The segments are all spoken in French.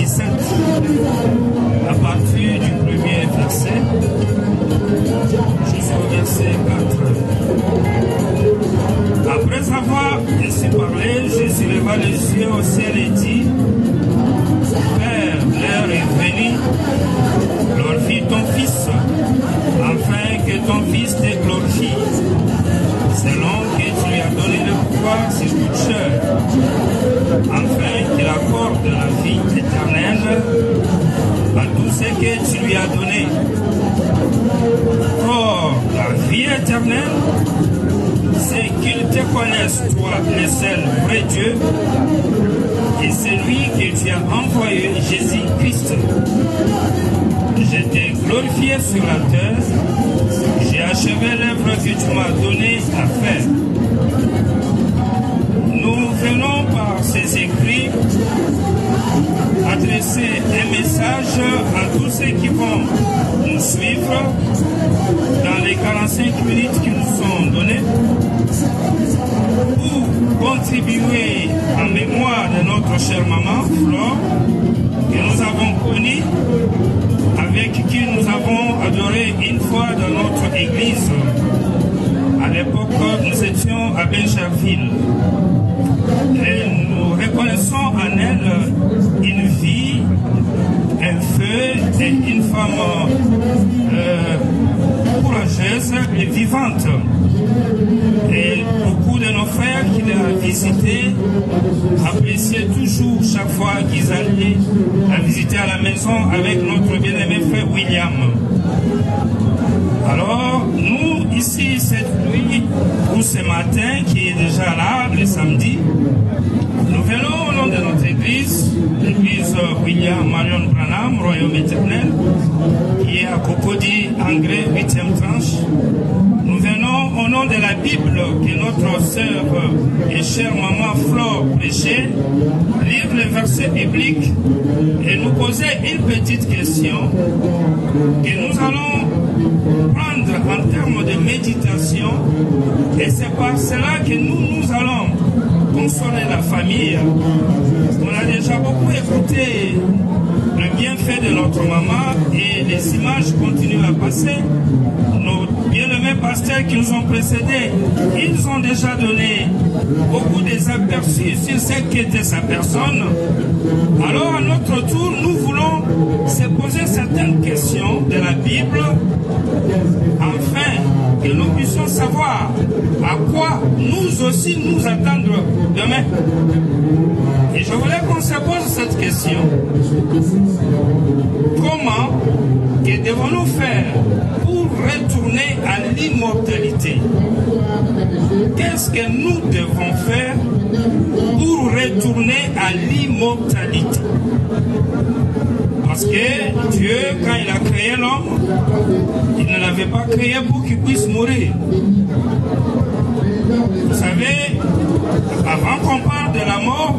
17, à partir du premier verset jusqu'au verset 4. Après avoir ainsi parlé, Jésus leva les yeux au ciel et dit: Père, l'heure est venue, glorifie ton Fils, afin que ton Fils te glorifie, selon que tu lui as donné le pouvoir sur toute chair, afin qu'il accorde la vie éternelle à tout ce que tu lui as donné. Or, la vie éternelle, c'est qu'ils te connaissent, toi, le seul vrai Dieu, et celui que tu as envoyé, Jésus-Christ. Je t'ai glorifié sur la terre, j'ai achevé l'œuvre que tu m'as donnée à faire. Nous venons par ces écrits adresser un message à tous ceux qui vont nous suivre dans les 45 minutes qui nous sont données pour contribuer en mémoire de notre chère maman Flore que nous avons connue, avec qui nous avons adoré une fois dans notre église. À l'époque, nous étions à Bencherville. Et nous reconnaissons en elle une vie, un feu et une femme courageuse et vivante. Et beaucoup de nos frères qui l'ont visité appréciaient toujours chaque fois qu'ils allaient la visiter à la maison avec notre bien-aimé frère William. Alors, nous, ici, cette nuit, ou ce matin, qui est déjà là, le samedi, nous venons au nom de notre église, l'église William Marion Branham, Royaume éternel, qui est à Cocody, Angrès, 8e tranche. Nous venons au nom de la Bible que notre sœur et chère maman Flore prêchait, lire le verset biblique et nous poser une petite question que nous allons prendre en termes de méditation, et c'est par cela que nous allons consoler la famille. On a déjà beaucoup écouté le bienfait de notre maman et les images continuent à passer. Nos bien-aimés pasteurs qui nous ont précédés, ils ont déjà donné beaucoup des aperçus sur ce qu'était sa personne. Alors à notre tour, nous voulons se poser certaines questions de la Bible afin que nous puissions savoir à quoi nous aussi nous attendre demain. Et je voulais qu'on se pose cette question. Comment que devons-nous faire pour retourner à l'immortalité? Qu'est-ce que nous devons faire pour retourner à l'immortalité? Parce que Dieu, quand il a créé l'homme, il ne l'avait pas créé pour qu'il puisse mourir. Vous savez, avant qu'on parle de la mort,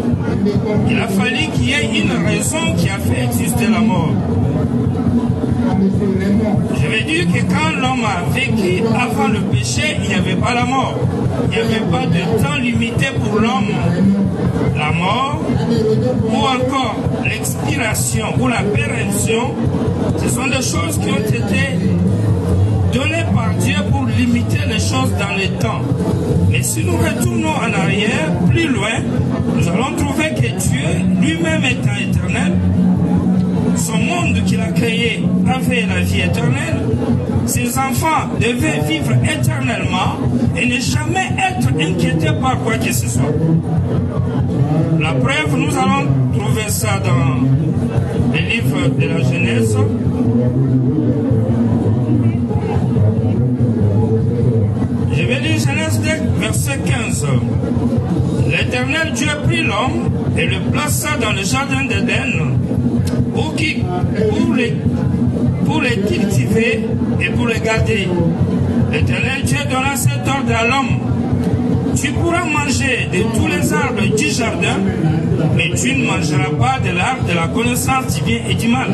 il a fallu qu'il y ait une raison qui a fait exister la mort. Je veux dire que quand l'homme a vécu avant le péché, il n'y avait pas la mort. Il n'y avait pas de temps limité pour l'homme. La mort, ou encore l'expiration, ou la péremption, ce sont des choses qui ont été données par Dieu pour limiter les choses dans le temps. Mais si nous retournons en arrière, plus loin, nous allons trouver que Dieu, lui-même étant éternel, son monde qu'il a créé avait la vie éternelle. Ses enfants devaient vivre éternellement et ne jamais être inquiétés par quoi que ce soit. La preuve, nous allons trouver ça dans les livres de la Genèse. Je vais lire Genèse 2, verset 15. L'Éternel Dieu prit l'homme et le plaça dans le jardin d'Éden pour les cultiver et pour les garder. L'Éternel Dieu donna cet ordre à l'homme: tu pourras manger de tous les arbres du jardin, mais tu ne mangeras pas de l'arbre de la connaissance du bien et du mal.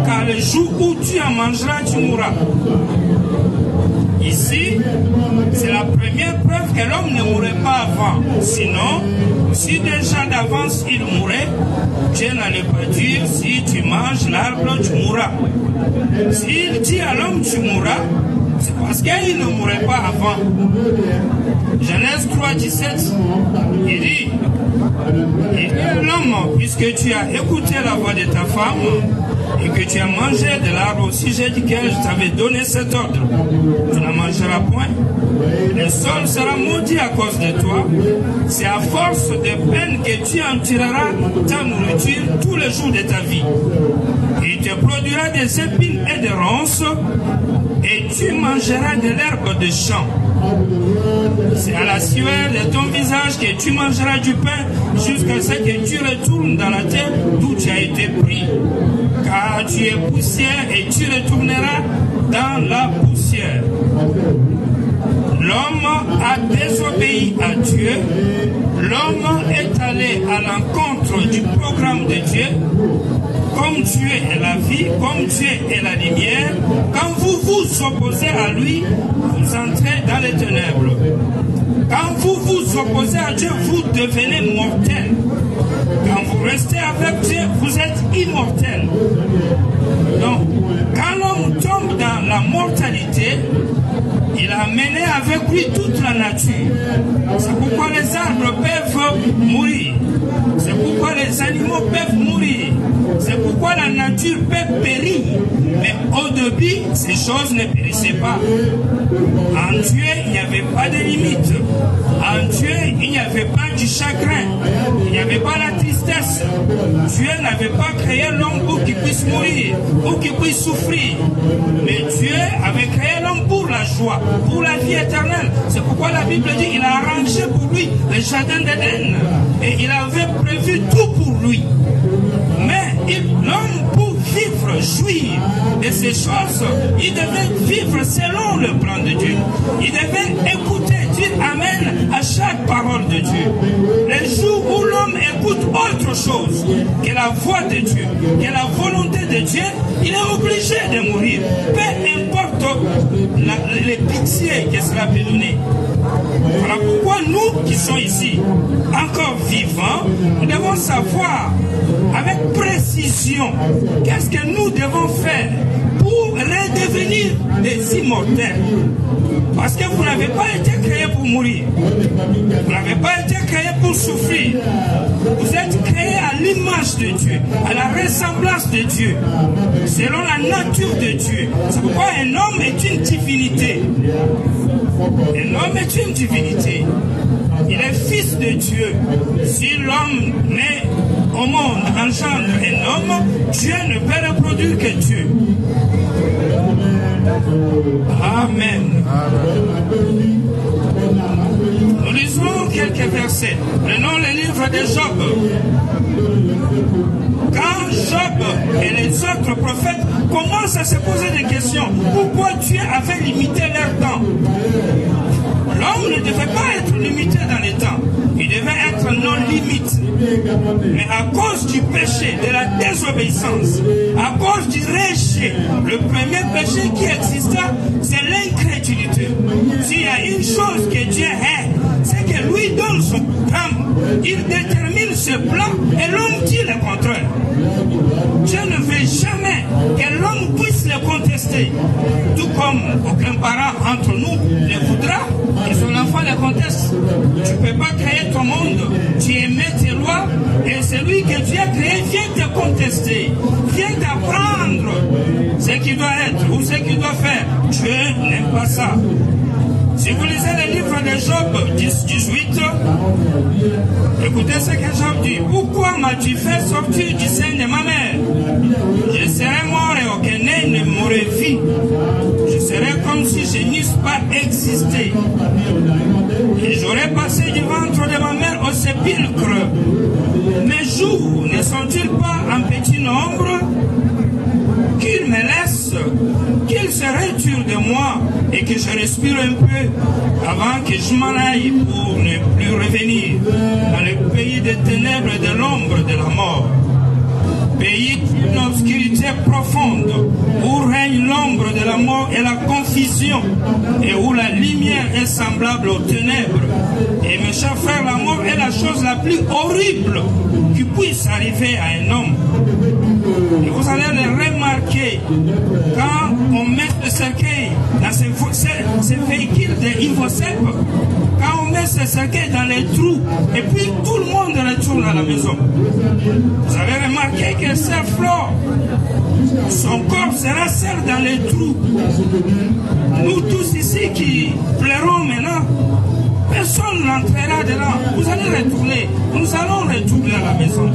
Car le jour où tu en mangeras, tu mourras. Ici, c'est la première preuve que l'homme ne mourrait pas avant. Sinon, si déjà d'avance il mourait, Dieu n'allait pas dire si tu manges l'arbre, tu mourras. S'il dit à l'homme tu mourras, c'est parce qu'il ne mourrait pas avant. Genèse 3, 17, il dit à l'homme, puisque tu as écouté la voix de ta femme et que tu as mangé de l'arbre au sujet duquel je t'avais donné cet ordre, tu n'en mangeras point. Le sol sera maudit à cause de toi. C'est à force de peine que tu en tireras ta nourriture tous les jours de ta vie. Il te produira des épines et des ronces, et tu mangeras de l'herbe de champ. C'est à la sueur de ton visage que tu mangeras du pain jusqu'à ce que tu retournes dans la terre d'où tu as été pris. Car tu es poussière et tu retourneras dans la poussière. L'homme a désobéi à Dieu. L'homme est allé à l'encontre du programme de Dieu. Comme Dieu est la vie, comme Dieu est la lumière, quand vous vous opposez à lui, vous entrez dans les ténèbres. Quand vous vous opposez à Dieu, vous devenez mortel. Quand vous restez avec Dieu, vous êtes immortel. Donc, quand l'homme tombe dans la mortalité, il a mené avec lui toute la nature. C'est pourquoi les arbres peuvent mourir. C'est pourquoi les animaux peuvent mourir. C'est pourquoi la nature peut périr. Mais au début, ces choses ne périssaient pas. En Dieu, il n'y avait pas de limite. En Dieu, il n'y avait pas du chagrin. Il n'y avait pas la tristesse. Dieu n'avait pas créé l'homme pour qu'il puisse mourir, pour qu'il puisse souffrir. Mais Dieu avait créé l'homme pour la joie, pour la vie éternelle. C'est pourquoi la Bible dit qu'il a arrangé pour lui le jardin d'Éden. Et il avait prévu tout pour lui. Mais l'homme, pour vivre, jouir de ces choses, il devait vivre selon le plan de Dieu. Il devait écouter, dire Amen à chaque parole de Dieu. Les jours où l'homme écoute autre chose que la voix de Dieu, que la volonté de Dieu, il est obligé de mourir. Peu importe les pitiés que cela peut donner. Voilà pourquoi nous qui sommes ici, encore vivants, nous devons savoir avec précision qu'est-ce que nous devons faire pour redevenir des immortels. Parce que vous n'avez pas été créé pour mourir. Vous n'avez pas été créé pour souffrir. Vous êtes créé à l'image de Dieu, à la ressemblance de Dieu, selon la nature de Dieu. C'est pourquoi un homme est une divinité. Un homme est une divinité. Il est fils de Dieu. Si l'homme naît au monde, engendre un homme, Dieu ne peut reproduire que Dieu. Amen. Nous lisons quelques versets. Prenons le livre de Job. Quand Job et les autres prophètes commencent à se poser des questions, pourquoi Dieu avait limité leur temps? L'homme ne devait pas être limité dans les temps. Il devait être non limite. Mais à cause du péché, de la désobéissance, à cause du rejet, le premier péché qui exista, c'est l'incrédulité. S'il y a une chose que Dieu hait, c'est que lui donne son plan. Il détermine ce plan et l'homme dit le contraire. Dieu ne veut jamais que l'homme puisse le contester. Tout comme aucun parent entre nous le voudra que son enfant le conteste. Tu ne peux pas créer ton monde. Tu émets tes lois et celui que Dieu a créé vient te contester. Vient t'apprendre ce qu'il doit être ou ce qu'il doit faire. Dieu n'aime pas ça. Si vous lisez le livre de Job 18, écoutez ce que Job dit. Pourquoi m'as-tu fait sortir du sein de ma mère? Je serais mort et aucun œil ne m'aurait vu. Je serais comme si je n'eusse pas existé. Et j'aurais passé du ventre de ma mère au sépulcre. Mes jours ne sont-ils pas en petit nombre? Qu'il me laisse, qu'il se retire de moi et que je respire un peu avant que je m'en aille pour ne plus revenir dans le pays des ténèbres et de l'ombre de la mort. Pays d'une obscurité profonde où règne l'ombre de la mort et la confusion vision et où la lumière est semblable aux ténèbres. Et mes chers frères, la mort est la chose la plus horrible qui puisse arriver à un homme. Et vous allez le remarquer quand on met le cercueil dans ces véhicules de Ivocep, quand on met ce cercueil dans les trous, et puis tout le monde retourne à la maison. Vous avez remarqué que Sœur Flore, son corps sera seul dans les trous. Nous tous ici qui pleurons maintenant, personne n'entrera dedans. Vous allez retourner. Nous allons retourner à la maison.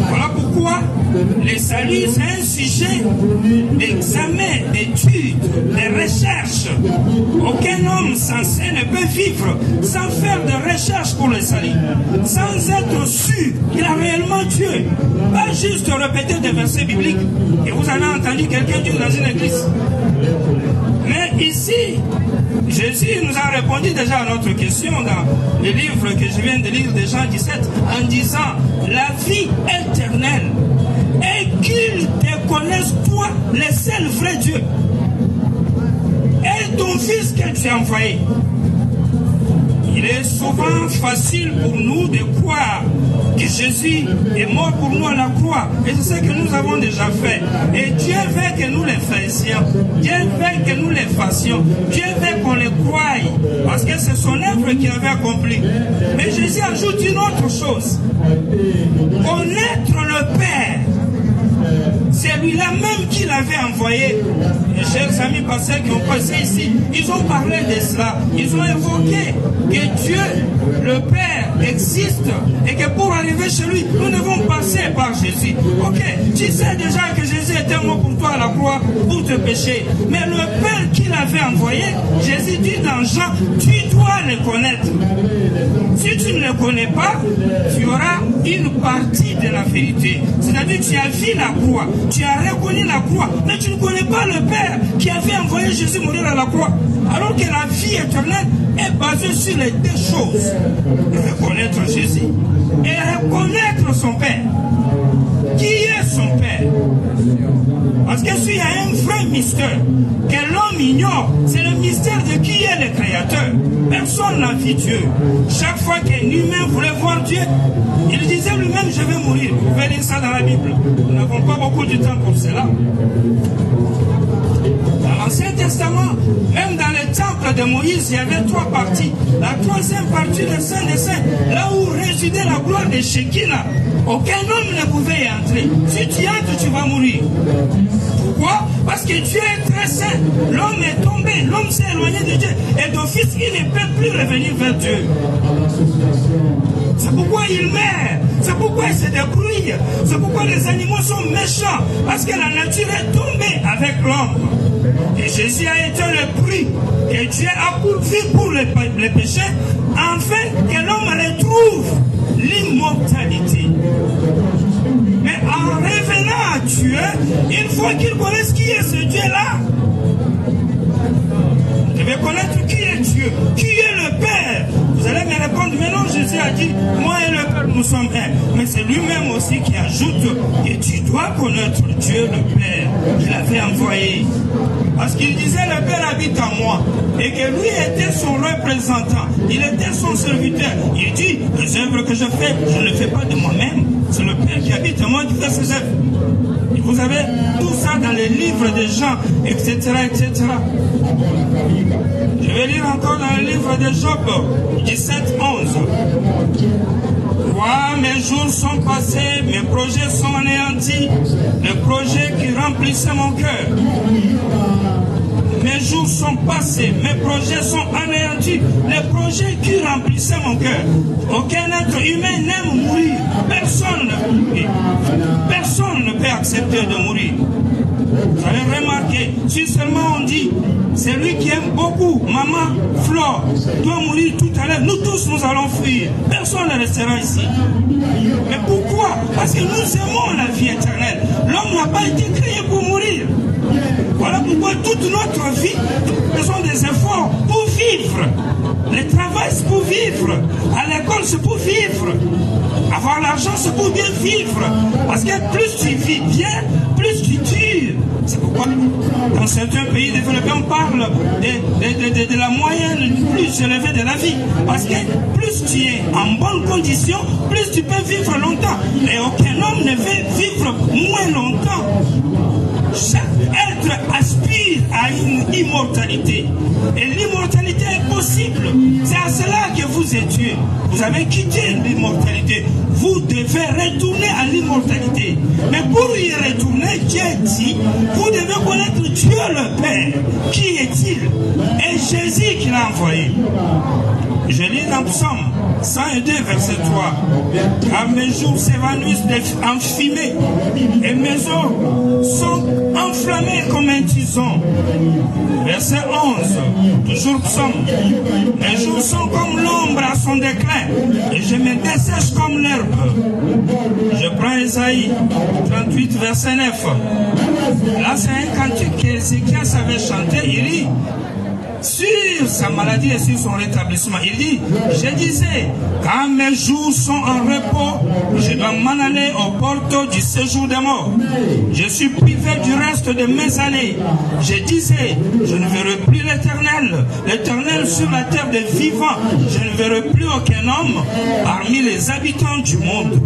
Voilà pourquoi le salut, c'est un sujet d'examen, d'étude, de recherche. Aucun homme censé ne peut vivre sans faire de recherche pour le salut, sans être sûr qu'il a réellement Dieu. Pas juste répéter des versets bibliques. Et vous avez entendu quelqu'un dire dans une église. Mais ici, Jésus nous a répondu déjà à notre question dans le livre que je viens de lire de Jean 17 en disant la vie éternelle et qu'ils te connaissent toi, le seul vrai Dieu, et ton Fils que tu as envoyé. Il est souvent facile pour nous de croire que Jésus est mort pour nous à la croix. Et c'est ce que nous avons déjà fait. Et Dieu veut que nous le fassions. Dieu veut que nous le fassions. Dieu veut qu'on le croie. Parce que c'est son œuvre qu'il avait accompli. Mais Jésus ajoute une autre chose. Connaître le Père. C'est lui-là même qui l'avait envoyé. Les chers amis pasteurs qui ont passé ici, ils ont parlé de cela. Ils ont évoqué que Dieu, le Père, existe et que pour arriver chez lui, nous devons passer par Jésus. Ok, tu sais déjà que Jésus était mort pour toi à la croix, pour te pécher. Mais le Père qui l'avait envoyé, Jésus dit dans Jean, tu dois le connaître. Si tu ne le connais pas, tu auras une partie de la vérité. C'est-à-dire que tu as vu la croix, tu as reconnu la croix, mais tu ne connais pas le Père qui avait envoyé Jésus mourir à la croix. Alors que la vie éternelle est basée sur les deux choses. Reconnaître Jésus et reconnaître son Père. Qui est son Père? Parce que s'il y a un vrai mystère que l'homme ignore, c'est le mystère de qui est le Créateur. Personne n'a vu Dieu. Chaque fois qu'un humain voulait voir Dieu, il disait lui-même, je vais mourir. Vous pouvez lire ça dans la Bible. Nous n'avons pas beaucoup de temps pour cela. Dans l'Ancien Testament, même dans le temple de Moïse, il y avait trois parties. La troisième partie, le Saint des Saints, là où résidait la gloire de Shekinah. Aucun homme ne pouvait y entrer. Si tu entres, tu vas mourir. Pourquoi? Parce que Dieu est très saint. L'homme est tombé, l'homme s'est éloigné de Dieu. Et d'office, il ne peut plus revenir vers Dieu. C'est pourquoi il meurt. C'est pourquoi il se débrouille. C'est pourquoi les animaux sont méchants. Parce que la nature est tombée avec l'homme. Et Jésus a été le prix que Dieu a pourvu pour les péchés, afin que l'homme retrouve l'immortalité. Mais en revenant à Dieu, il faut qu'il connaisse qui est ce Dieu-là. Je vais connaître qui est Dieu, qui est le Père. Vous allez me répondre, mais non, Jésus a dit, moi et le Père, nous sommes un. Mais c'est lui-même aussi qui ajoute que tu dois connaître Dieu, le Père. Il l'avait envoyé. Parce qu'il disait, le Père habite en moi. Et que lui était son représentant. Il était son serviteur. Il dit, les œuvres que je fais, je ne les fais pas de moi-même. C'est le Père qui habite en moi qui fait ses œuvres. Et vous avez tout ça dans les livres de Jean, etc., etc. Je vais lire encore dans le livre de Job, 17, 11. Vois, mes jours sont passés, mes projets sont anéantis, les projets qui remplissaient mon cœur. Mes jours sont passés, mes projets sont anéantis, les projets qui remplissaient mon cœur. Aucun être humain n'aime mourir. Personne ne peut accepter de mourir. Vous avez remarqué, si seulement on dit, c'est lui qui aime beaucoup, maman, Flore, doit mourir tout à l'heure, nous tous nous allons fuir. Personne ne restera ici. Mais pourquoi? Parce que nous aimons la vie éternelle. L'homme n'a pas été créé pour mourir. Voilà pourquoi toute notre vie, nous faisons des efforts pour vivre. Le travail, c'est pour vivre. À l'école, c'est pour vivre. Avoir l'argent, c'est pour bien vivre. Parce que plus tu vis bien, plus tu tires. C'est pourquoi dans certains pays développés, on parle de la moyenne plus élevée de la vie. Parce que plus tu es en bonne condition, plus tu peux vivre longtemps. Et aucun homme ne veut vivre moins longtemps. Chaque être aspire à une immortalité. Et l'immortalité est possible. C'est à cela que vous étiez. Vous avez quitté l'immortalité. Vous devez retourner à l'immortalité. Mais pour y retourner, Dieu dit, vous devez connaître Dieu le Père. Qui est-il? Et Jésus qui l'a envoyé. Je lis dans Psaume 102, verset 3. Car mes jours s'évanouissent en fumée et mes os sont enflammés comme un tison. Verset 11. Toujours Psaume. Mes jours sont comme l'ombre à son déclin et je me dessèche comme l'herbe. Je prends Isaïe 38, verset 9. Là, c'est un cantique qu'Ézéchias avait chanté. Il dit, sur sa maladie et sur son rétablissement, il dit, je disais, quand mes jours sont en repos, je dois m'en aller aux portes du séjour des morts. Je suis privé du reste de mes années. Je disais, je ne verrai plus l'Éternel sur la terre des vivants. Je ne verrai plus aucun homme parmi les habitants du monde.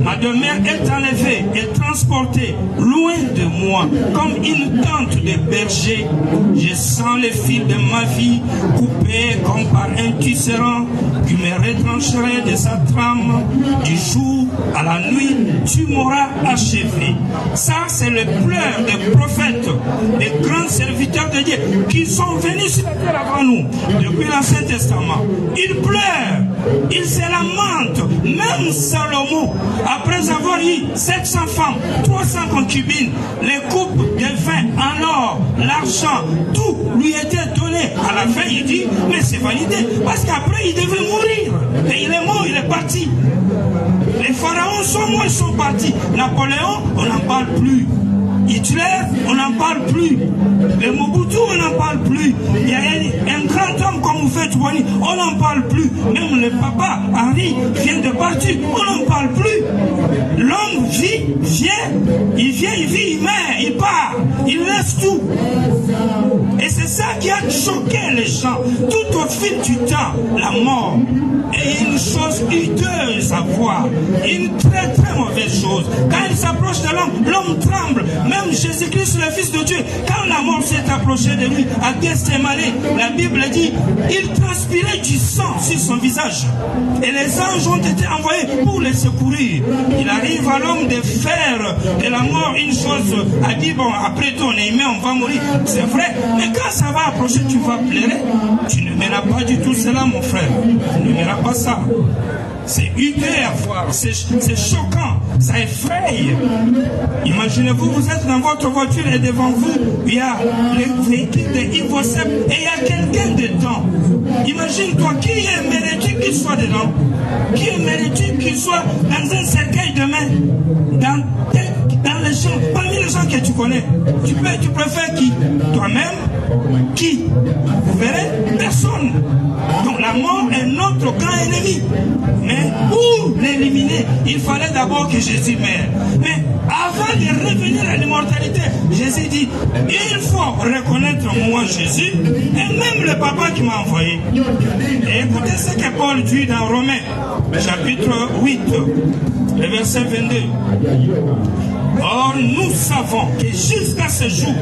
Ma demeure est enlevée et transportée loin de moi, comme une tente de berger. Je sens les fils de ma vie coupée comme par un tisserand qui me retrancherait de sa trame. Du jour à la nuit, tu m'auras achevé. Ça, c'est le pleur des prophètes, des grands serviteurs de Dieu qui sont venus sur la terre avant nous depuis l'Ancien Testament. Ils pleurent, ils se lamentent. Même Salomon, après avoir eu 700 femmes, 300 concubines, les coupes de vin en or, l'argent, tout lui était donné. À la fin, il dit, mais c'est validé, parce qu'après, il devait mourir. Et il est mort, il est parti. Les pharaons sont morts, ils sont partis. Napoléon, on n'en parle plus. Hitler, on n'en parle plus. Le Mobutu, on n'en parle plus. Il y a un grand homme comme Houphouët-Boigny, on n'en parle plus. Même le papa, Henri, vient de partir, on n'en parle plus. L'homme vit, il vit, il meurt, il part, il laisse tout. Et c'est ça qui a choqué les gens. Tout au fil du temps, la mort est une chose hideuse à voir. Une très très mauvaise chose. Quand il s'approche de l'homme tremble. Même Jésus-Christ, le Fils de Dieu, quand la mort s'est approchée de lui à Gethsémane, la Bible dit, il transpirait du sang sur son visage. Et les anges ont été envoyés pour les secourir. Il arrive à l'homme de faire de la mort une chose, à dire, bon, après ton aimé, on va mourir. C'est vrai, mais quand ça va approcher, tu vas pleurer. Tu ne verras pas du tout cela, mon frère. Tu ne verras pas ça. C'est hideux à voir, c'est choquant, ça effraie. Imaginez-vous, vous êtes dans votre voiture et devant vous, il y a le véhicule de Ivosep et il y a quelqu'un dedans. Imagine-toi, qui est mérité qu'il soit dedans? Qui est mérité qu'il soit dans un cercueil de main? Dans les gens, parmi les gens que tu connais, tu préfères qui? Toi-même? Qui? Vous verrez? Personne. Donc la mort est notre grand ennemi. Mais pour l'éliminer, il fallait d'abord que Jésus meure. Mais avant de revenir à l'immortalité, Jésus dit, il faut reconnaître moi Jésus et même le papa qui m'a envoyé. Et écoutez ce que Paul dit dans Romains, chapitre 8, le verset 22. Or, nous savons que jusqu'à ce jour,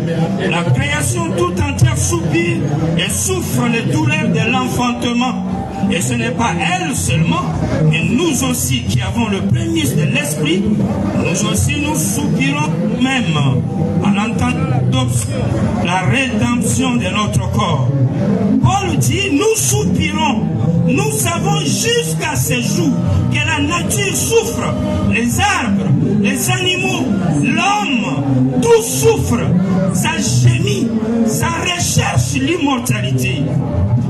la création tout entière soupire et souffre les douleurs de l'enfantement. Et ce n'est pas elle seulement, mais nous aussi qui avons le prémisse de l'esprit, nous aussi nous soupirons même en entendant l'adoption, la rédemption de notre corps. Paul dit, nous soupirons. Nous savons jusqu'à ce jour que la nature souffre, les arbres, les animaux, l'homme, tout souffre, ça gémit, ça recherche l'immortalité.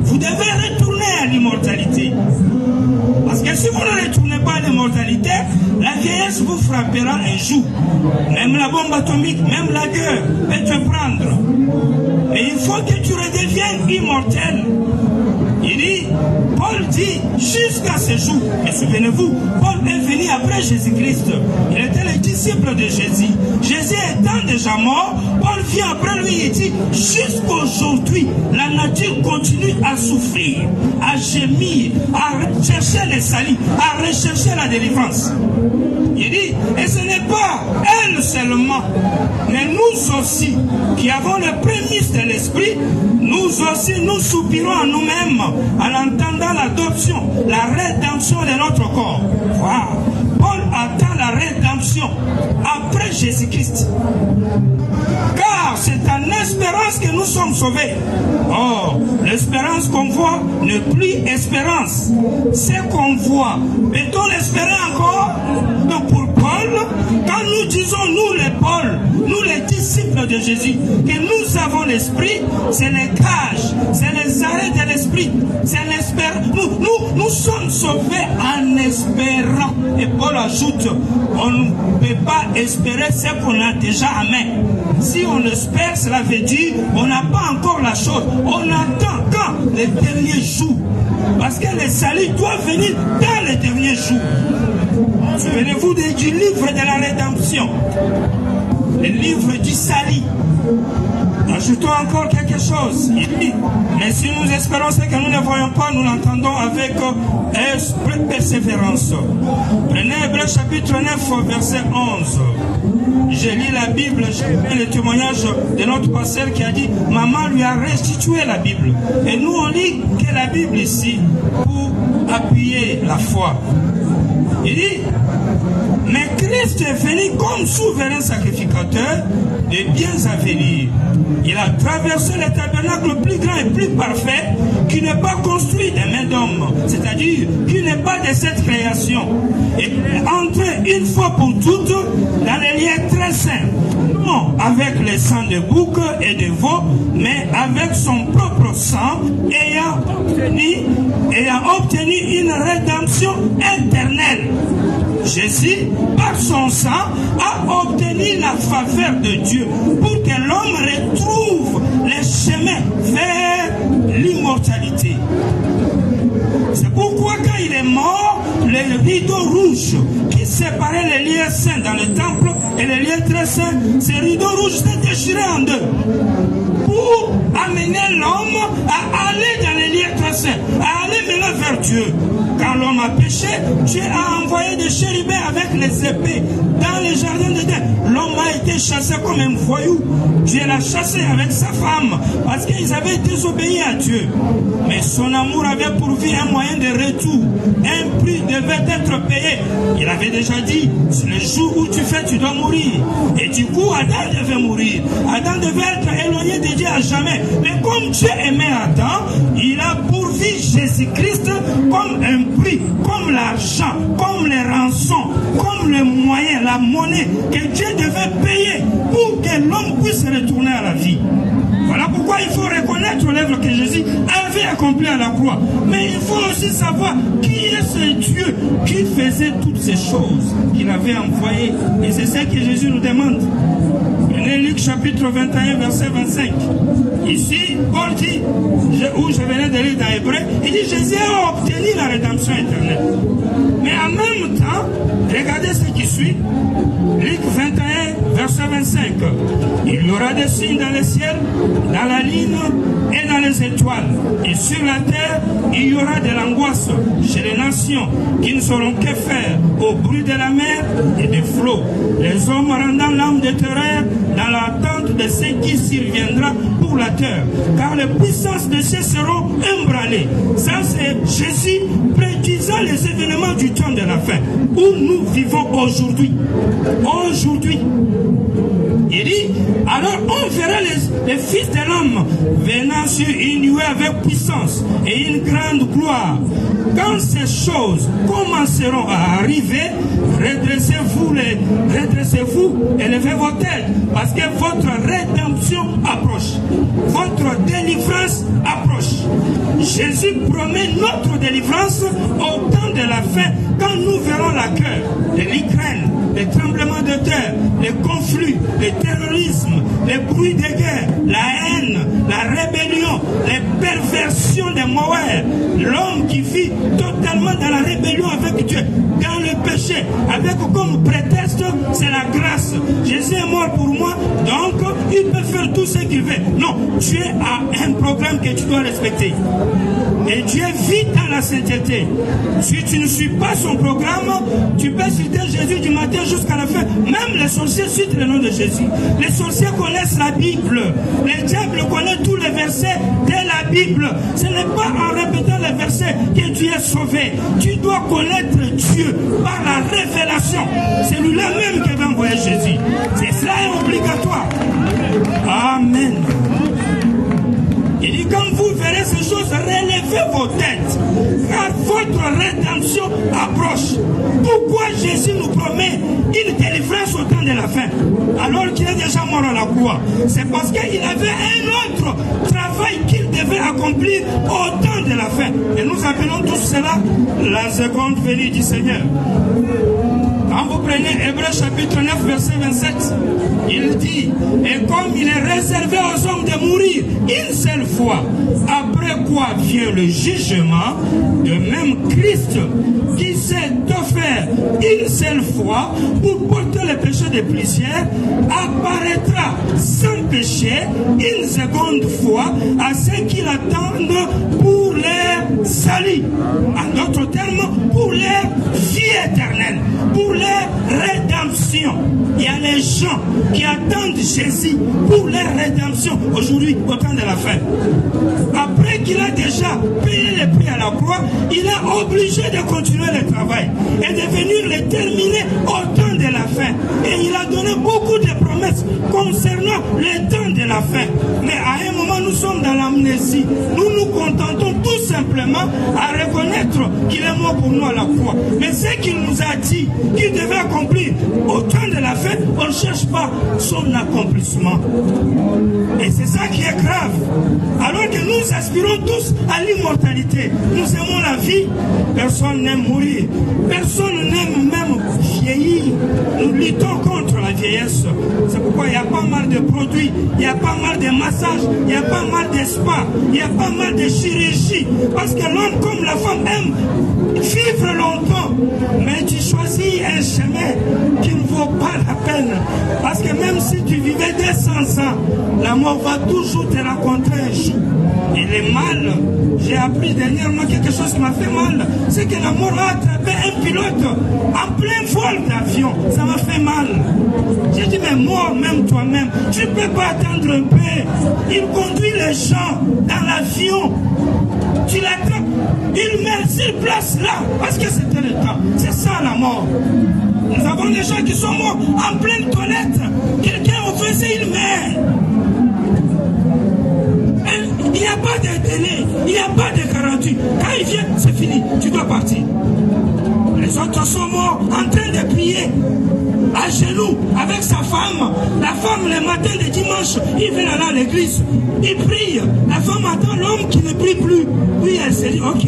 Vous devez retourner à l'immortalité. Parce que si vous ne retournez pas à l'immortalité, la vieillesse vous frappera un jour. Même la bombe atomique, même la guerre peut te prendre. Mais il faut que tu redeviennes immortel. Il dit, Paul dit jusqu'à ce jour, et souvenez-vous, Paul est venu après Jésus-Christ. Il était le disciple de Jésus. Jésus étant déjà mort, Paul vient après lui et dit jusqu'aujourd'hui, la nature continue à souffrir, à gémir, à chercher le salut, à rechercher la délivrance. Il dit, et ce n'est pas elle seulement, mais nous aussi, qui avons le prémices de l'esprit, nous aussi nous soupirons à nous-mêmes en entendant l'adoption, la rédemption de notre corps. Voilà. Paul attend la rédemption après Jésus-Christ. Car c'est en espérance que nous sommes sauvés. Or, l'espérance qu'on voit n'est plus espérance. C'est qu'on voit. Peut-on l'espérer encore? Donc pour Paul, quand nous disons nous les Paul, nous les disciples de Jésus, que nous avons l'esprit, c'est les cages, c'est les arrêts de l'esprit, c'est l'espérance. Nous sommes sauvés en espérant. Et Paul ajoute, on ne peut pas espérer ce qu'on a déjà à main. Si on espère, cela veut dire on n'a pas encore la chose. On attend quand? Les derniers jours. Parce que le salut doit venir dans les derniers jours. Souvenez-vous du livre de la rédemption, le livre du salut. Ajoutons encore quelque chose. Il dit, mais si nous espérons ce que nous ne voyons pas, nous l'entendons avec persévérance. Prenez Hébreux chapitre 9, verset 11. J'ai lu la Bible, j'ai fait le témoignage de notre pasteur qui a dit, maman lui a restitué la Bible. Et nous on lit que la Bible ici pour appuyer la foi. Il dit, mais Christ est venu comme souverain sacrificateur des biens à venir. Il a traversé le tabernacle plus grand et plus parfait qui n'est pas construit des mains d'hommes, c'est-à-dire qui n'est pas de cette création. Et il est entré une fois pour toutes dans les lieux très saints, non avec le sang de bouc et de veau, mais avec son propre sang, ayant obtenu une rédemption éternelle. Jésus, par son sang, a obtenu la faveur de Dieu pour que l'homme retrouve les chemins vers l'immortalité. C'est pourquoi quand il est mort, le rideau rouge qui séparait les lieux saints dans le temple et les lieux très saints, ce rideau rouge s'est déchiré en deux pour amener l'homme à aller dans les lieux très saints, à aller maintenant vers Dieu. Quand l'homme a péché, Dieu a envoyé des chérubins avec les épées dans les jardins d'Éden. L'homme a été chassé comme un voyou. Dieu l'a chassé avec sa femme parce qu'ils avaient désobéi à Dieu. Mais son amour avait pourvu un moyen de retour. Un prix devait être payé. Il avait déjà dit, le jour où tu fais, tu dois mourir. Et du coup, Adam devait mourir. Adam devait être éloigné de Dieu à jamais. Mais comme Dieu aimait Adam, il a pourvu Jésus-Christ comme un prix, comme l'argent, comme les rançons, comme le moyen, la monnaie que Dieu devait payer pour que l'homme puisse retourner à la vie. Voilà pourquoi il faut reconnaître l'œuvre que Jésus avait accomplie à la croix. Mais il faut aussi savoir qui est ce Dieu qui faisait toutes ces choses qu'il avait envoyées. Et c'est ce que Jésus nous demande. Prenez Luc chapitre 21, verset 25. Ici, Paul dit, où je venais de lire dans Hébreux, il dit Jésus a obtenu la rédemption éternelle. Mais en même temps, regardez ce qui suit. Luc 21, verset 25. Il y aura des signes dans le ciel, dans la lune et dans les étoiles. Et sur la terre, il y aura de l'angoisse chez les nations qui ne sauront que faire au bruit de la mer et des flots. Les hommes rendant l'âme de terreur dans l'attente de ce qui surviendra pour la terre. Car les puissances de ceux seront ébranlées. Ça, c'est Jésus prédisant les événements du temps de la fin, où nous vivons aujourd'hui. Aujourd'hui. Il dit, alors on verra les fils de l'homme venant sur une nuée avec puissance et une grande gloire. Quand ces choses commenceront à arriver, redressez-vous et levez vos têtes, parce que votre rédemption approche. Votre délivrance approche. Jésus promet notre délivrance au temps de la fin, quand nous verrons la guerre, l'Ukraine, les tremblements de terre, les conflits, le terrorisme, les bruits de guerre, la haine, la rébellion, les perversions nation des Moab, l'homme qui vit totalement dans la rébellion avec Dieu, dans le péché, avec comme prétexte, c'est la grâce. Jésus est mort pour moi, donc il peut faire tout ce qu'il veut. Non, Dieu a un programme que tu dois respecter. Et Dieu vit dans la sainteté. Si tu ne suis pas son programme, tu peux citer Jésus du matin jusqu'à la fin. Même les sorciers citent le nom de Jésus. Les sorciers connaissent la Bible. Les diables connaissent tous les versets de la Bible. Ce n'est pas en répétant les versets que tu es sauvé. Tu dois connaître Dieu par la révélation. C'est lui-là même qui va envoyer Jésus. C'est cela est obligatoire. Amen. Il dit, quand vous verrez ces choses, relevez vos têtes, car votre rédemption approche. Pourquoi Jésus nous promet une délivrance au temps de la fin, alors qu'il est déjà mort à la croix? C'est parce qu'il avait un autre travail qu'il devait accomplir au temps de la fin. Et nous appelons tout cela la seconde venue du Seigneur. Quand vous prenez Hébreux chapitre 9, verset 27, il dit, et comme il est réservé aux hommes de mourir une seule fois, après quoi vient le jugement, de même Christ, qui s'est offert une seule fois pour porter le péché des plusieurs, apparaîtra sans péché une seconde fois à ceux qui l'attendent pour leur salut. En d'autres termes, pour leur vie éternelle, pour leur rédemption. Il y a les gens qui attendent Jésus pour leur rédemption aujourd'hui au temps de la fin. Après qu'il a déjà payé le prix à la croix, il est obligé de continuer le travail et de venir le terminer au temps de la fin. Et il a donné beaucoup de promesses concernant le temps de la fin. Mais à un moment, nous sommes dans l'amnésie. Nous nous contentons tout simplement à reconnaître qu'il est mort pour nous à la croix. Mais ce qu'il nous a dit qu'il devait accomplir au temps de la fin, on ne cherche pas son accomplissement. Et c'est ça qui est grave. Alors que nous aspirons tous à l'immortalité. Nous aimons la vie. Personne n'aime mourir. Personne n'aime même vieillir. Nous luttons contre la vieillesse. C'est pourquoi il y a pas mal de produits, il y a pas mal de massages, il y a pas mal de spas, il y a pas mal de chirurgie. Parce que l'homme comme la femme aime vivre longtemps. Mais tu choisis un chemin qui ne vaut pas la peine. Parce que même si tu vivais 200 ans, la mort va toujours te rencontrer un jour. Et le mal, j'ai appris dernièrement quelque chose qui m'a fait mal, c'est que la mort a attrapé un pilote en plein vol d'avion. Ça m'a fait mal. J'ai dit, mais mort, même toi-même, tu ne peux pas attendre un peu. Il conduit les gens dans l'avion. Tu l'attrapes, il met sur place là, parce que c'était le temps. C'est ça la mort. Nous avons des gens qui sont morts en pleine toilette. Quelqu'un au WC, il meurt. Il n'y a pas de délai, il n'y a pas de garantie. Quand il vient, c'est fini, tu dois partir. Les autres sont morts en train de prier, à genoux, avec sa femme. La femme, le matin de dimanche, il vient aller à l'église, il prie. La femme attend l'homme qui ne prie plus. Puis elle s'est dit, ok,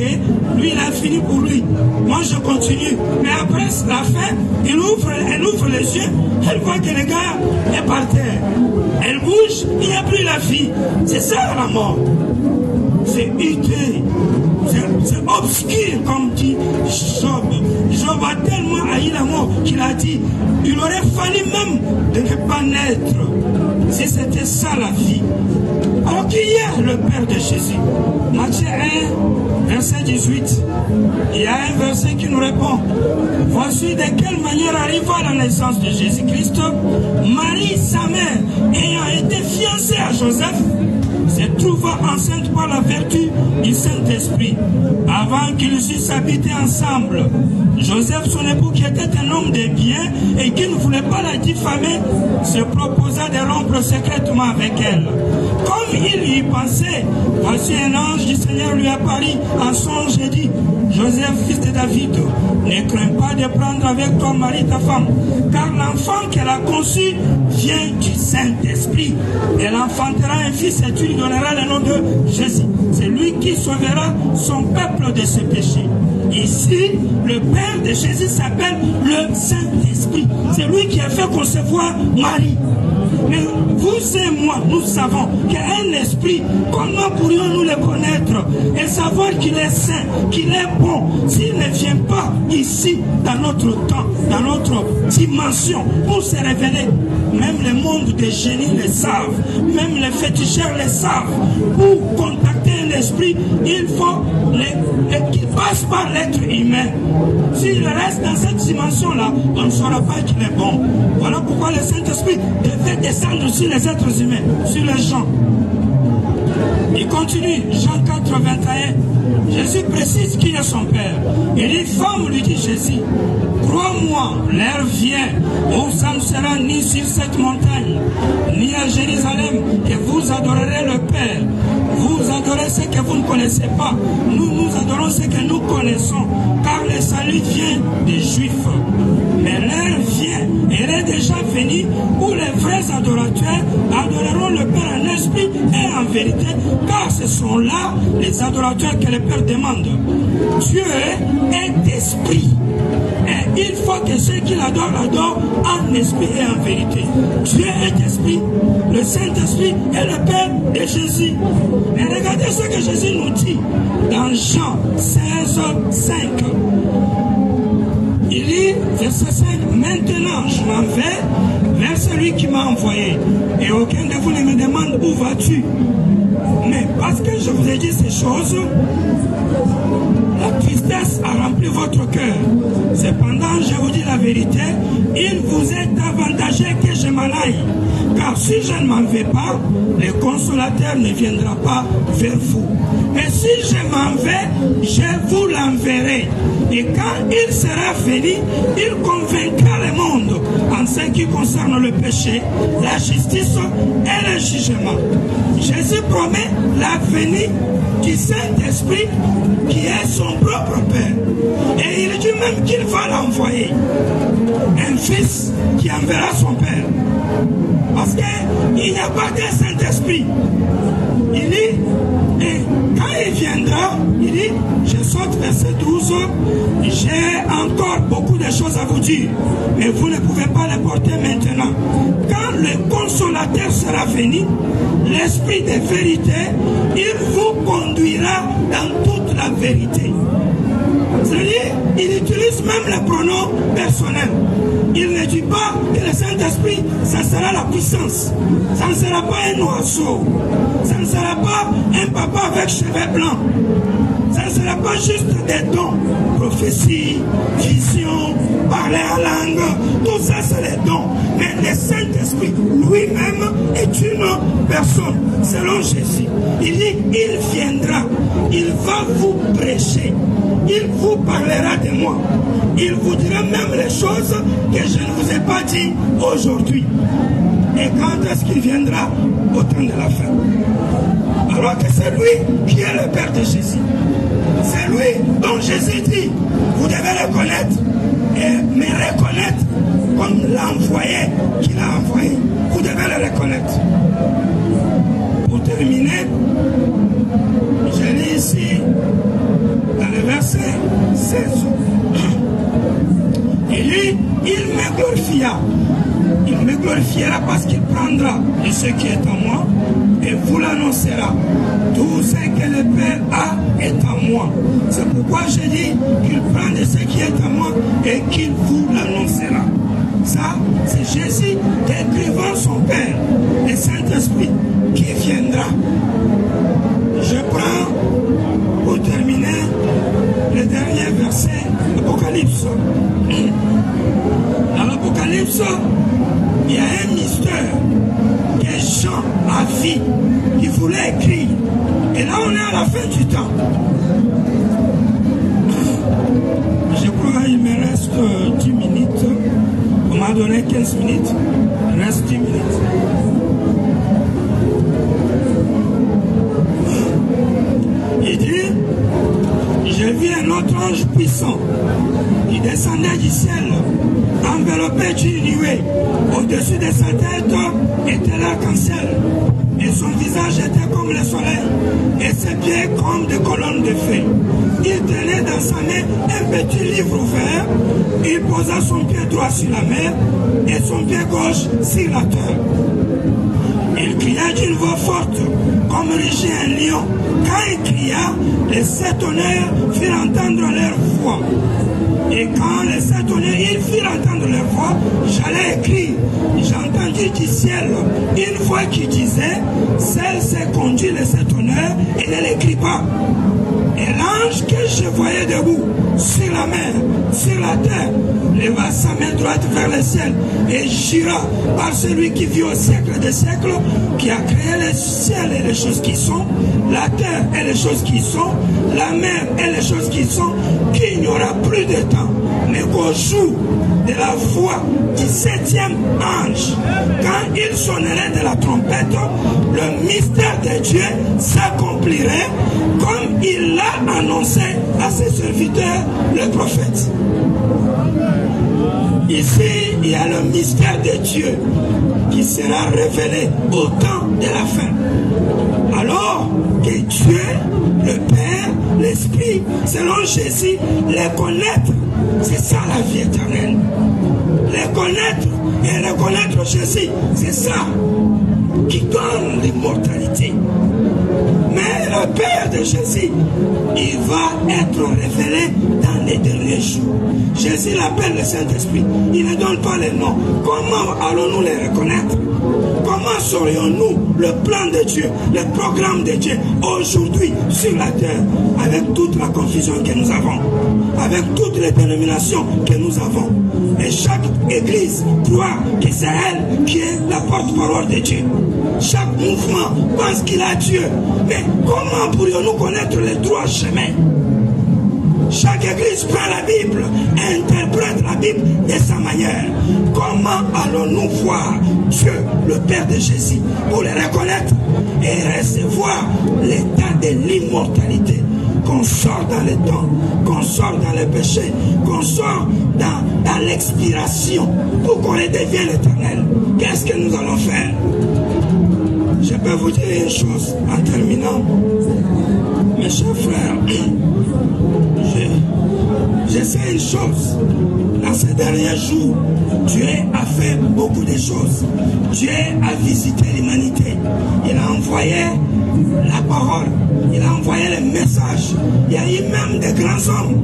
lui il a fini pour lui. Moi je continue. Mais après la fin, elle ouvre les yeux, elle voit que le gars est par terre. Elle bouge, il n'y a plus la vie. C'est ça la mort. C'est hideux. C'est obscur comme dit Job. Job a tellement haï la mort qu'il a dit, il aurait fallu même de ne pas naître. Si c'était ça la vie. Alors qui est le Père de Jésus? Matthieu 1, verset 18. Il y a un verset qui nous répond. Voici de quelle manière arriva la naissance de Jésus-Christ. Marie, sa mère, ayant été fiancée à Joseph, se trouva enceinte par la vertu du Saint-Esprit. Avant qu'ils eussent habité ensemble, Joseph, son époux, qui était un homme de bien et qui ne voulait pas la diffamer, se proposa de rompre secrètement avec elle. Comme il y pensait, voici un ange du Seigneur lui apparut en songe et dit, Joseph, fils de David, ne crains pas de prendre avec toi Marie, ta femme, car l'enfant qu'elle a conçu vient du Saint-Esprit. Elle enfantera un fils et tu lui donneras le nom de Jésus. C'est lui qui sauvera son peuple de ses péchés. Ici, le Père de Jésus s'appelle le Saint-Esprit. C'est lui qui a fait pouvait concevoir Marie. Mais vous et moi, nous savons qu'un esprit, comment pourrions-nous le connaître et savoir qu'il est saint, qu'il est bon, s'il ne vient pas ici, dans notre temps, dans notre dimension, pour se révéler. Même le monde des génies le savent, même les féticheurs le savent. Pour contacter un esprit, il faut qu'il passe par l'être humain. S'il reste dans cette dimension-là, on ne saura pas qu'il est bon. Voilà pourquoi le Saint-Esprit devait descendre sur les êtres humains, sur les gens. Il continue, Jean 4, 21. Jésus précise qui est son Père. Il dit, femme, lui dit Jésus, crois-moi, l'heure vient où ça ne sera ni sur cette montagne, ni à Jérusalem, que vous adorerez le Père. Vous adorez ce que vous ne connaissez pas. Nous adorons ce que nous connaissons, car le salut vient des Juifs. Mais l'heure vient, elle est déjà venue, où les vrais adorateurs adoreront le Père en esprit et en vérité, car ce sont là les adorateurs que le Père demande. Dieu est esprit. Et il faut que ceux qui l'adorent en esprit et en vérité. Dieu est esprit. Le Saint-Esprit est le Père de Jésus. Et regardez ce que Jésus nous dit dans Jean 16, 5. Il dit, verset 5, maintenant je m'en vais vers celui qui m'a envoyé. Et aucun de vous ne me demande où vas-tu. Mais parce que je vous ai dit ces choses, la tristesse a rempli votre cœur. Cependant, je vous dis la vérité, il vous est avantageux que je m'en aille. Car si je ne m'en vais pas, le consolateur ne viendra pas vers vous. Et si je m'en vais, je vous l'enverrai. Et quand il sera venu, il convaincra le monde en ce qui concerne le péché, la justice et le jugement. Jésus promet la venue du Saint-Esprit qui est son propre Père. Et il dit même qu'il va l'envoyer. Un fils qui enverra son Père. Parce qu'il n'y a pas de Saint-Esprit. Il dit, et quand il viendra, il dit, je saute verset 12, j'ai encore beaucoup de choses à vous dire, mais vous ne pouvez pas les porter maintenant. Quand le consolateur sera venu, l'esprit de vérité, il vous conduira dans toute la vérité. C'est-à-dire, il utilise même les pronoms personnels. Il ne dit pas que le Saint-Esprit, ça sera la puissance. Ça ne sera pas un oiseau. Ça ne sera pas un papa avec cheveux blancs. Ça ne sera pas juste des dons. Prophétie, vision, parler en langue, tout ça c'est les dons. Mais le Saint-Esprit lui-même est une personne, selon Jésus. Il dit, il viendra, il va vous prêcher. Il vous parlera de moi. Il vous dira même les choses que je ne vous ai pas dit aujourd'hui. Et quand est-ce qu'il viendra? Au temps de la fin. Alors que c'est lui qui est le Père de Jésus. C'est lui dont Jésus dit, vous devez le connaître et me reconnaître comme l'envoyé qu'il a envoyé. Vous devez le reconnaître. Pour terminer, je lis ici dans le verset 16. Il dit, il me glorifia. Il me glorifiera parce qu'il prendra de ce qui est en moi et vous l'annoncera. Tout ce que le Père a est en moi. C'est pourquoi je dis qu'il prend de ce qui est en moi et qu'il vous l'annoncera. Ça, c'est Jésus décrivant son Père, le Saint-Esprit, qui viendra. Je prends, pour terminer, le dernier verset, l'Apocalypse. Dans l'Apocalypse, il y a un mystère que Jean a vu, qu'il voulait écrire. Et là, on est à la fin du temps. Je crois qu'il me reste 10 minutes. On m'a donné 15 minutes. Il reste 10 minutes. Il dit, j'ai vu un autre ange puissant qui descendait du ciel enveloppé d'une nuée. Au-dessus de sa tête était l'arc-en-ciel. Et son visage était comme le soleil, et ses pieds comme des colonnes de feu. Il tenait dans sa main un petit livre ouvert. Il posa son pied droit sur la mer et son pied gauche sur la terre. Il cria d'une voix forte, comme rugit un lion. Quand il cria, les 7 tonnerres firent entendre leur voix. Et quand les 7 tonnerres, ils firent entendre leur voix, j'allais écrire. J'entendis du ciel une voix qui disait, celle s'est conduit les 7 tonnerres et ne l'écrit pas. Et l'ange que je voyais debout sur la mer, sur la terre, leva sa main droite vers le ciel et jura par celui qui vit au siècle des siècles, qui a créé le ciel et les choses qui sont, la terre et les choses qui sont, la mer et les choses qui sont, qu'il n'y aura plus de temps, mais qu'au jour de la voix du 7e ange, quand il sonnerait de la trompette, le mystère de Dieu s'accomplirait comme il l'a annoncé à ses serviteurs, les prophètes. Ici, il y a le mystère de Dieu qui sera révélé au temps de la fin. Alors que Dieu, le Père, l'Esprit, selon Jésus, les connaître, c'est ça la vie éternelle. Les connaître et reconnaître Jésus, c'est ça qui donne l'immortalité. Mais le Père de Jésus, il va être révélé dans les derniers jours. Jésus l'appelle le Saint-Esprit. Il ne donne pas les noms. Comment allons-nous les reconnaître? Comment saurions-nous le plan de Dieu, le programme de Dieu aujourd'hui sur la terre, avec toute la confusion que nous avons, avec toutes les dénominations que nous avons? Et chaque église croit que c'est elle qui est la porte-parole de Dieu. Chaque mouvement pense qu'il a Dieu. Mais comment pourrions-nous connaître le droit chemin? Chaque église prend la Bible, interprète la Bible de sa manière. Comment allons-nous voir Dieu, le Père de Jésus, pour le reconnaître et recevoir l'état de l'immortalité? Qu'on sort dans le temps, qu'on sort dans le péché, qu'on sort dans l'expiration pour qu'on redevienne l'éternel. Qu'est-ce que nous allons faire? Je peux vous dire une chose en terminant. Mes chers frères, je sais une chose. Dans ces derniers jours, Dieu a fait beaucoup de choses. Dieu a visité l'humanité. Il a envoyé la parole. Il a envoyé le message. Il y a eu même des grands hommes,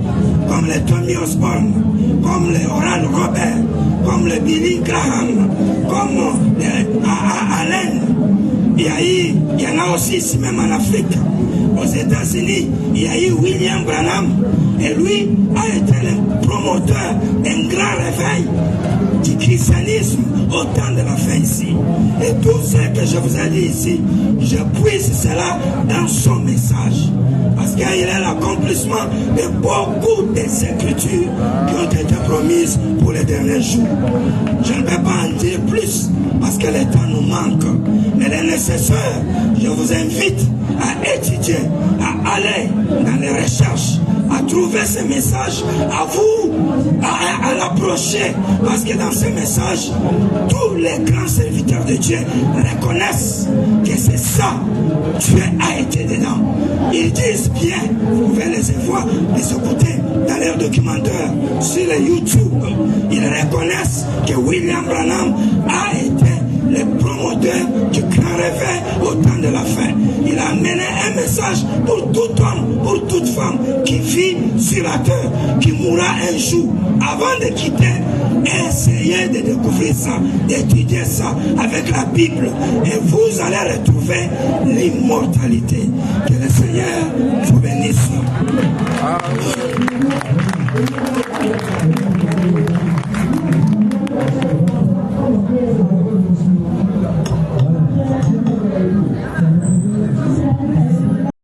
comme le Tommy Osborne, comme le Oral Robert, comme le Billy Graham, comme le Allen. Il y en a aussi ici même en Afrique. Aux États-Unis, il y a eu William Branham. Et lui a été le promoteur d'un grand réveil du christianisme au temps de la fin ici. Et tout ce que je vous ai dit ici, je puise cela dans son message. Parce qu'il est l'accomplissement de beaucoup des écritures qui ont été promises pour les derniers jours. Je ne peux pas en dire plus parce que le temps nous manque. Mais les nécessaires, je vous invite à étudier, à aller dans les recherches, à trouver ces messages, à vous, à l'approcher. Parce que dans ces messages, tous les grands serviteurs de Dieu reconnaissent que c'est ça, Dieu a été dedans. Ils disent bien, vous pouvez les voir, les écouter dans leurs documentaires, sur les YouTube. Ils reconnaissent que William Branham a été le promoteur du grand réveil au temps de la fin. Il a mené un message pour tout homme, pour toute femme qui vit sur la terre, qui mourra un jour. Avant de quitter, essayez de découvrir ça, d'étudier ça avec la Bible et vous allez retrouver l'immortalité. Que le Seigneur vous bénisse.